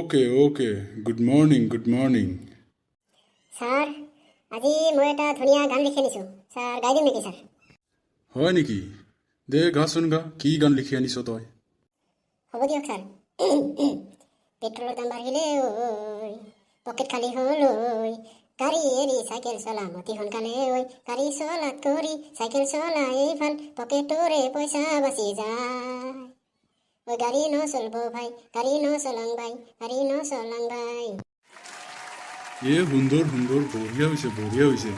Okay good morning sir আজি মই এটা ধুনীয়া গান লিখি আনিছোঁ ছাৰ গাই দিম নেকি ছাৰ হয় নেকি দে গাচোন গা কি গান লিখি আনিছ তই হ'ব দিয়ক ছাৰ পেট্ৰলৰ দাম বাঢ়িলে ঐ পকেট খালী হ'ল ঐ গাড়ী এৰি চাইকেল চলা অতি সোনকালে ঐ গাড়ী চলাত কৰি চাইকেল চলাই ভাল পকেটৰে পইচা বাচি যায় ঐ গাড়ী নচলব ভাই গাড়ী নচলাং ভাই সুন্দৰ বঢ়িয়া হৈছে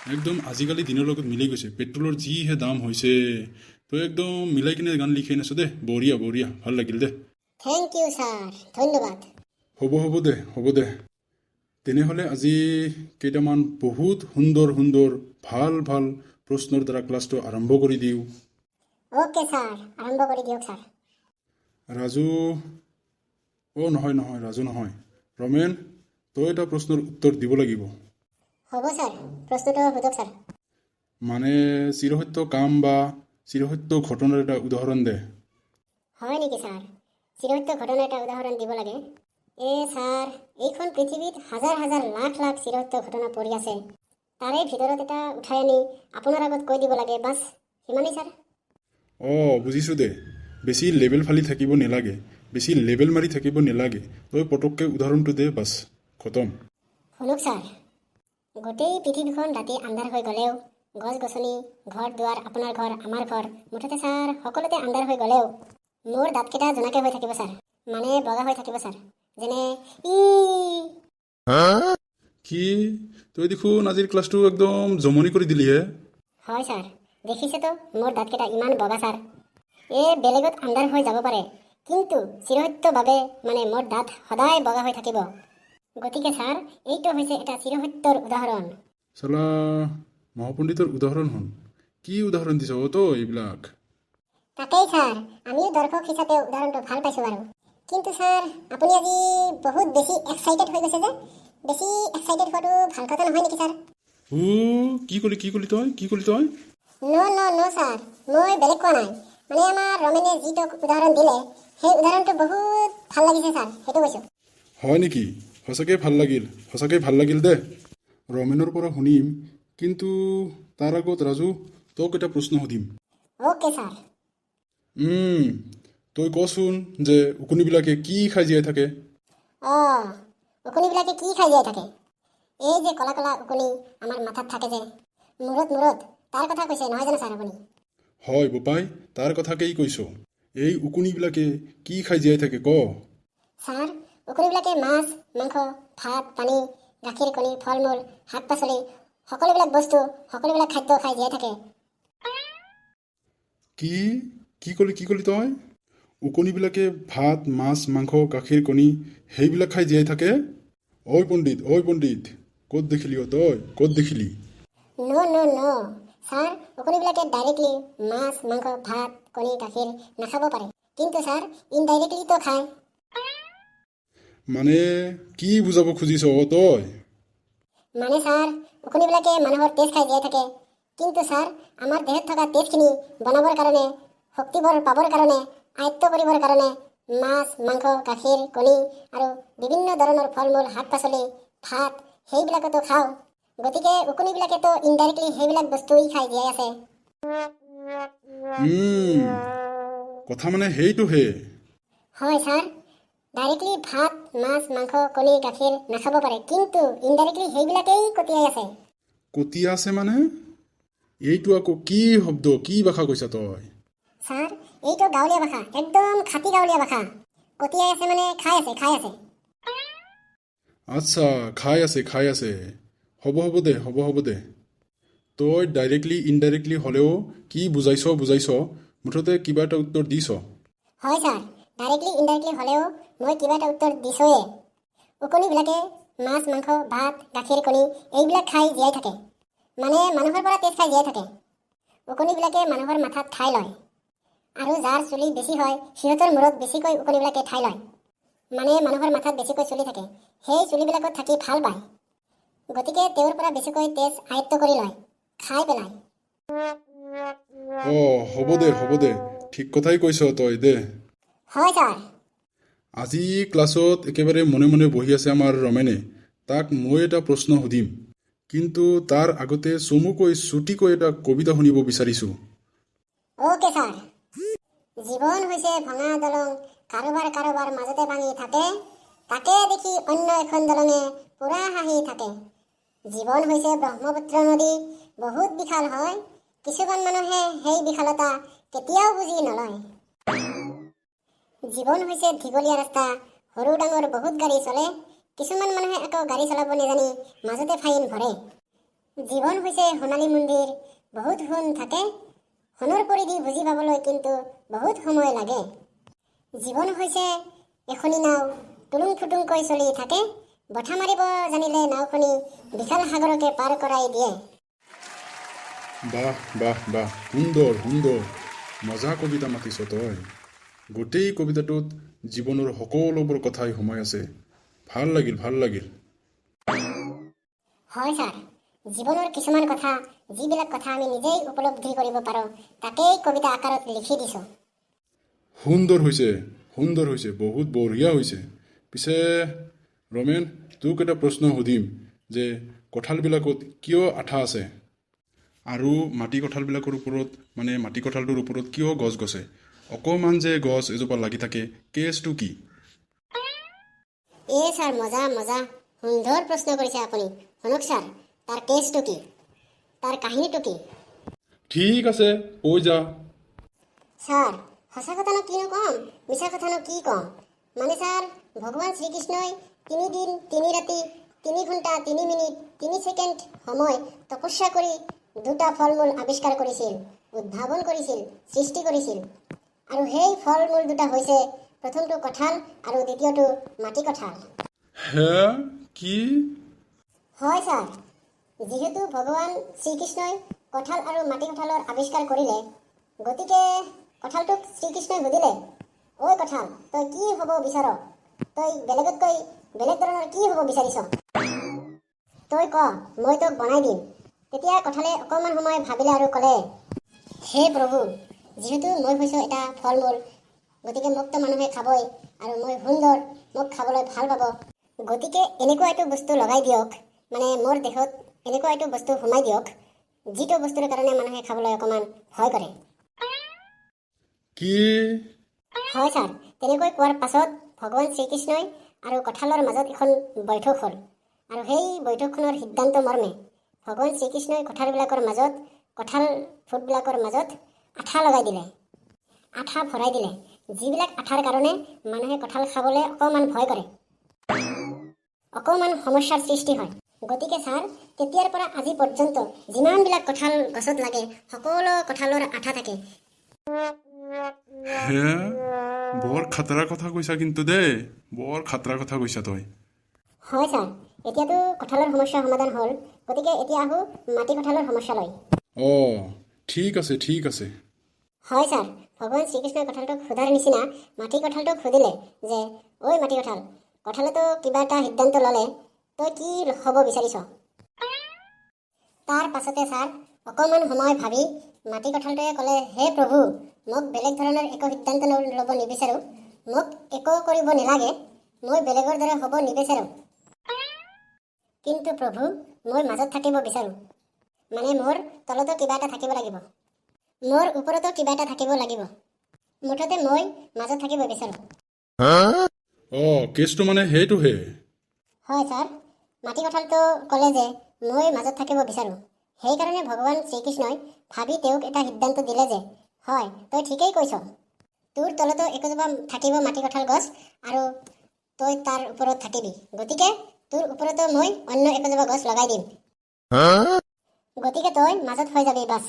একদম আজিকালি দিনৰ লগত মিলি গৈছে পেট্ৰলৰ যিহে দাম হৈছে তই একদম মিলাই কিনে গান লিখি আনিছ দে বঢ়িয়া ভাল লাগিল দে থেংক ইউ ছাৰ ধন্যবাদ হ'ব দে তেনেহ'লে আজি কেইটামান বহুত সুন্দৰ ভাল প্ৰশ্নৰ দ্বাৰা ক্লাছটো আৰম্ভ কৰি দিওঁ অ'কে ছাৰ আৰম্ভ কৰি দিয়ক ছাৰ ৰাজু নহয় ৰাজু নহয় ৰমেন তই এটা প্ৰশ্নৰ উত্তৰ দিব লাগিব হ'ব ছাৰ প্ৰশ্নটো সোধক ছাৰ মানে চিৰসত্য কাম বা চিৰসত্য ঘটনাৰ এটা উদাহৰণ দে হয় নেকি ছাৰ চিৰসত্য ঘটনাৰ এটা উদাহৰণ দিব লাগে ছাৰ এইখন পৃথিৱীত হাজাৰ লাখ চিৰসত্য ঘটনা পৰি আছে তাৰে ভিতৰত এটা উঠাই আনি আপোনাৰ আগত কৈ দিব লাগে বাছ সিমানেই ছাৰ বুজিছোঁ দে বেছি লেবেল ফালি থাকিব নালাগে বেছি লেবেল মাৰি থাকিব নালাগে তই পটককৈ উদাহৰণটো দে বাছ খতম শুনক ছাৰ গোটেই পৃথিৱীখন ৰাতি আন্ধাৰ হৈ গ'লেও গছ গছনি ঘৰ দুৱাৰ আপোনাৰ ঘৰ আমাৰ ঘৰ মুঠতে ছাৰ সকলোতে আন্ধাৰ হৈ গ'লেও মোৰ দাঁতকেইটা জোনাকে হৈ থাকিব ছাৰ মানে বগা হৈ থাকিব ছাৰ যেনে কি তই দেখোন আজিৰ ক্লাছটো একদম জমনি কৰি দিলিহে হয় ছাৰ দেখিছেতো মোৰ দাঁতকেইটা ইমান বগা ছাৰ বেলেগত আন্ধাৰ হৈ যাব পাৰে কিন্তু চিৰসত্যভাৱে মানে মোৰ দাঁত সদায় বগা হৈ থাকিব গতিকে ছাৰ এইটো হৈছে এটা চিৰসত্যৰ উদাহৰণ চালা মহাপণ্ডিতৰ উদাহৰণ হন কি উদাহৰণ দিছ তই এইবিলাক তাকেই ছাৰ আমিও দৰ্শক হিচাপে উদাহৰণটো ভাল পাইছোঁ বাৰু কিন্তু ছাৰ আপুনি আজি বহুত বেছি এক্সাইটেড হৈ গৈছে যে বেছি এক্সাইটেড হোৱাটো ভাল কথা নহয় নেকি ছাৰ কি কলি তই ন ছাৰ মই বেলেগ কোৱা নাই মানে আমাৰ ৰমেনে যিটো উদাহৰণ দিলে সেই উদাহৰণটো বহুত ভাল লাগিছে ছাৰ সেইটো কৈছোঁ হয় নেকি সঁচাকৈ ভাল লাগিল দে ৰমেনৰ পৰা শুনিম কিন্তু তাৰ আগত ৰাজু তোক এটা প্ৰশ্ন সুধিম অ'কে ছাৰ তই কচোন যে উকনিবিলাকে কি খাই জীয়াই থাকে উকনিবিলাকে কি খাই জীয়াই থাকে এই যে কলা উকনি আমাৰ মাথাত থাকে যে মূৰত তাৰ কথা কৈছে নহয় জানো ছাৰ আপুনি হয় বোপাই তাৰ কথাকেই কৈছ এই উকনিবিলাকে কি খাই জীয়াই থাকে ক ছাৰ উকনিবিলাকে মাছ মাংস ভাত পানী গাখীৰ কণী ফল মূল শাক পাচলি সকলোবিলাক খাদ্য খাই জীয়াই থাকে কি কলি তই উকনিবিলাকে ভাত মাছ মাংস গাখীৰ কণী সেইবিলাক খাই জীয়াই থাকে ঐ পণ্ডিত ক'ত দেখিলি ন ছাৰ উকনিবিলাকে ডাইৰেক্টলি মাছ মাংস ভাত কণী গাখীৰ নাখাব পাৰে কিন্তু ছাৰ ইনডাইৰেক্টলিতো খায় মানে কি বুজাব খুজিছ তই মানে ছাৰ উকনিবিলাকে মানুহৰ তেজ খাই জীয়াই থাকে কিন্তু ছাৰ আমাৰ দেহত থকা তেজখিনি বনাবৰ কাৰণে শক্তিবোৰ পাবৰ কাৰণে আয়ত্ব কৰিবৰ কাৰণে মাছ মাংস গাখীৰ কণী আৰু বিভিন্ন ধৰণৰ ফল মূল শাক পাচলি ভাত সেইবিলাকতো খাওঁ গতিকে উকনিবিলাকেতো ইনডাইৰেক্টলি সেইবিলাক বস্তুৱেই খাই জীয়াই আছে কথা মানে সেইটোহে হয় ছাৰ ডাইৰেক্টলি ভাত মাছ মাংস কণী গাখীৰ নাখাব পাৰে কিন্তু ইনডাইৰেক্টলি সেইবিলাকেই কটিয়াই আছে মানে এইটো আকৌ কি শব্দ কি ভাষা কৈছা তই ছাৰ এইটো গাঁৱলীয়া ভাষা একদম খাটি গাঁৱলীয়া ভাষা কটিয়াই আছে মানে খাই আছে আচ্ছা খাই আছে হ'ব দে তই ডাইৰেক্টলি ইনডাইৰেক্টলি হ'লেও কি বুজাইছ মুঠতে কিবা এটা উত্তৰ দিছ হয় ছাৰ ডাইৰেক্টলি ইনডাইৰেক্টলি হ'লেও মই কিবা এটা উত্তৰ দিছোঁৱে উকনিবিলাকে মাছ মাংস ভাত গাখীৰ কণী এইবিলাক খাই জীয়াই থাকে মানে মানুহৰ পৰা তেজ খাই জীয়াই থাকে উকনিবিলাকে মানুহৰ মাথাত ঠাই লয় আৰু যাৰ চুলি বেছি হয় সিহঁতৰ মূৰত বেছিকৈ উকনিবিলাকে ঠাই লয় মানে মানুহৰ মাথাত বেছিকৈ চুলি থাকে সেই চুলিবিলাকত থাকি ভাল পায় গতিকে তেওঁৰ পৰা বেছিকৈ তেজ আয়ত্ব কৰি লয় খাই পেলায় হ'ব দে ঠিক কথাই কৈছ তই দে হয় ছাৰ আজি ক্লাছত একেবাৰে মনে মনে বহি আছে আমাৰ ৰমেনে। তাক মই এটা প্ৰশ্ন সুধিম, কিন্তু তাৰ আগতে চমুকৈ চুটিকৈ এটা কবিতা শুনিব বিচাৰিছোঁ। Okay sir. জীৱন হৈছে ভঙা দলং, কাৰোবাৰ কাৰোবাৰ মাজতে ভাঙি থাকে, তাকে দেখি অন্য এখন দলঙে পুৰা হাঁহি থাকে। জীৱন হৈছে ব্ৰহ্মপুত্ৰ নদী, বহুত বিশাল হয়, কিছুমান মানুহে সেই বিশালতা কেতিয়াও বুজি নলয়। জীৱন হৈছে দীঘলীয়া ৰাস্তা, সৰু ডাঙৰ বহুত গাড়ী চলে, কিছুমান মানুহে আকৌ গাড়ী চলাব নাজানি মাজতে ফাইন ভৰে। জীৱন হৈছে সোণালী মন্দিৰ, বহুত সোণ থাকে, সোণৰ পৰিধি বুজি পাবলৈ কিন্তু বহুত সময় লাগে। জীৱন হৈছে এখনি নাও, টুলুং ফুটুংকৈ চলি থাকে, বঠা মাৰিব জানিলে নাওখনি বিশাল সাগৰকে পাৰ কৰাই দিয়ে। বাহ বাহ বাহ, সুন্দৰ সুন্দৰ, মজা কবিতা মাতিছ তই। গোটেই কবিতাটোত জীৱনৰ সকলোবোৰ কথাই সোমাই আছে। ভাল লাগিল ভাল লাগিল। হয় ছাৰ, জীৱনৰ কিছুমান কথা, যিবিলাক কথা আমি নিজেই উপলব্ধি কৰিব পাৰোঁ, তাকেই কবিতা আকাৰত লিখি দিছোঁ। সুন্দৰ হৈছে, বহুত বঢ়িয়া হৈছে। পিছে ৰমেন, তোক এটা প্ৰশ্ন সুধিম যে কঁঠালবিলাকত কিয় আঠা আছে, আৰু মাটি কঁঠালবিলাকৰ ওপৰত মাটি কঁঠালটোৰ ওপৰত কিয় গছ গছে? অকণমান যে গছ এজোপা লাগি থাকে, কেছটো কি? ছাৰ, মজা মজা, সুন্দৰ প্ৰশ্ন কৰিছে আপুনি। শুনক ছাৰ, তাৰ কেছটো কি, তাৰ কাহিনীটো কি? ঠিক আছে, কৈ যা। ছাৰ, সঁচা কথানো কিনো ক'ম, মিছা কথানো কি ক'ম? ছাৰ, ভগৱান শ্ৰীকৃষ্ণই 3 দিন 3 ৰাতি 3 ঘণ্টা 3 মিনিট 3 ছেকেণ্ড সময় তপস্যা কৰি 2টা ফল মূল আৱিষ্কাৰ কৰিছিল, উদ্ভাৱন কৰিছিল, সৃষ্টি কৰিছিল। আৰু সেই ফল মূল 2টা হৈছে, প্ৰথমটো কঁঠাল আৰু দ্বিতীয়টো মাটি কঁঠাল। হে, কি? হয় ছাৰ, যিহেতু ভগৱান শ্ৰীকৃষ্ণই কঁঠাল আৰু মাটি কঁঠালৰ আৱিষ্কাৰ কৰিলে, গতিকে কঁঠালটোক শ্ৰীকৃষ্ণই সুধিলে, ঐ কঁঠাল, তই কি হ'ব বিচাৰ? তই বেলেগতকৈ বেলেগ ধৰণৰ কি হ'ব বিচাৰিছ? তই ক, মই তোক বনাই দিম। তেতিয়া কঁঠালে অকণমান সময় ভাবিলে আৰু ক'লে, হে প্ৰভু, যিহেতু মই হৈছোঁ এটা ফল মূল, গতিকে মোকতো মানুহে খাবই, আৰু মই সুন্দৰ, মোক খাবলৈ ভাল পাব। গতিকে এনেকুৱা এইটো বস্তু লগাই দিয়ক, মোৰ দেহত এনেকুৱা এইটো বস্তু সোমাই দিয়ক, যিটো বস্তুৰ কাৰণে মানুহে খাবলৈ অকণমান ভয় কৰে। কি? হয় ছাৰ, তেনেকৈ কোৱাৰ পাছত ভগৱান শ্ৰীকৃষ্ণই আৰু কঁঠালৰ মাজত এখন বৈঠক হ'ল, আৰু সেই বৈঠকখনৰ সিদ্ধান্ত মৰ্মে ভগৱান শ্ৰীকৃষ্ণই কঁঠাল ফুটবিলাকৰ মাজত আঠা লগাই দিলে, আঠা ভৰাই দিলে, যিবিলাক আঠাৰ কাৰণে মানুহে কঁঠাল খাবলৈ অকণমান ভয় কৰে, অকণমান সমস্যাৰ সৃষ্টি হয়। গতিকে ছাৰ, তেতিয়াৰ পৰা আজি পৰ্যন্ত যিমানবিলাক কঁঠাল গছত লাগে, সকলো কঁঠালৰ আঠা থাকে। হে, বৰ খাতৰা কথা কৈছা কিন্তু দেই, বৰ খাতৰা কথা কৈছা তই। হয় ছাৰ, এতিয়াতো কঁঠালৰ সমস্যাৰ সমাধান হ'ল, গতিকে এতিয়া আহোঁ মাটি কঁঠালৰ সমস্যালৈ। ঠিক আছে। হয় ছাৰ, ভগৱান শ্ৰীকৃষ্ণই কঁঠালটোক সোধাৰ নিচিনা মাটি কঁঠালটোক সুধিলে যে, ঐ মাটি কঁঠাল, কঁঠালেতো কিবা এটা সিদ্ধান্ত ল'লে, তই কি হ'ব বিচাৰিছ? তাৰ পাছতে ছাৰ, অকণমান সময় ভাবি মাটি কঁঠালটোৱে ক'লে, হে প্ৰভু, মোক বেলেগ ধৰণৰ একো সিদ্ধান্ত ল'ব নিবিচাৰোঁ, মোক একো কৰিব নালাগে, মই বেলেগৰ দৰে হ'ব নিবিচাৰোঁ, কিন্তু প্ৰভু, মই মাজত থাকিব বিচাৰোঁ। মোৰ তলতো কিবা এটা থাকিব লাগিব, মোৰ ওপৰতো কিবা এটা থাকিব লাগিব, মুঠতে মই মাজত থাকিব বিচাৰোঁ। কেছটো সেইটোহে। হয় ছাৰ, মাটি কঁঠালটো ক'লে যে মই মাজত থাকিব বিচাৰোঁ, সেইকাৰণে ভগৱান শ্ৰীকৃষ্ণই ভাবি তেওঁক এটা সিদ্ধান্ত দিলে যে, হয়, তই ঠিকেই কৈছ, তোৰ তলতো একোজোপা থাকিব মাটি কঁঠাল গছ, আৰু তই তাৰ ওপৰত থাকিবি, গতিকে তোৰ ওপৰতো মই অন্য একোজোপা গছ লগাই দিম, গতিকে তই মাজত হৈ যাবি বাছ।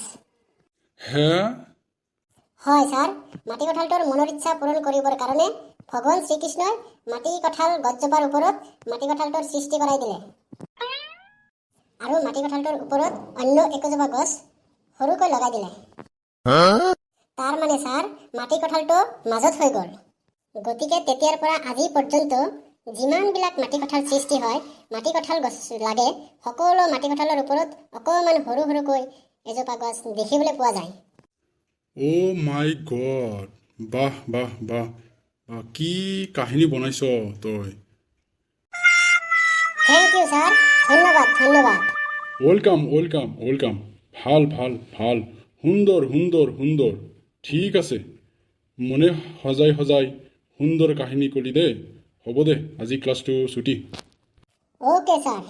হয় ছাৰ, মাটি কঁঠালটোৰ মনৰ ইচ্ছা পূৰণ কৰিবৰ কাৰণে ভগৱান শ্ৰীকৃষ্ণই মাটি কঁঠাল গছজোপাৰ ওপৰত মাটি কঁঠালটোৰ সৃষ্টি কৰাই দিলে, আৰু মাটি কঁঠালটোৰ ওপৰত অন্য একোজোপা গছ সৰুকৈ লগাই দিলে। তাৰ ছাৰ, মাটি কঁঠালটো মাজত হৈ গ'ল। গতিকে তেতিয়াৰ পৰা আজি পৰ্যন্ত যিমানবিলাক মাটি কঁঠাল সৃষ্টি হয়, মাটি কঁঠাল গছ লাগে, সকলো মাটি কঁঠালৰ ওপৰত অকণমান সৰু সৰুকৈ এজোপা গছ দেখিবলৈ পোৱা যায়। মাই গড, বাহ বাহ বাহ, কি কাহিনী বনাইছ তই থেংক ইউ স্যার, ধন্যবাদ ধন্যবাদ। ৱেলকাম ৱেলকাম ৱেলকাম ভাল ভাল ভাল সুন্দৰ সুন্দৰ সুন্দৰ ঠিক আছে মনে সজাই সজাই সুন্দৰ কাহিনী কলি দে হ'ব দে আজি ক্লাছটো ছুটি ওকে স্যার।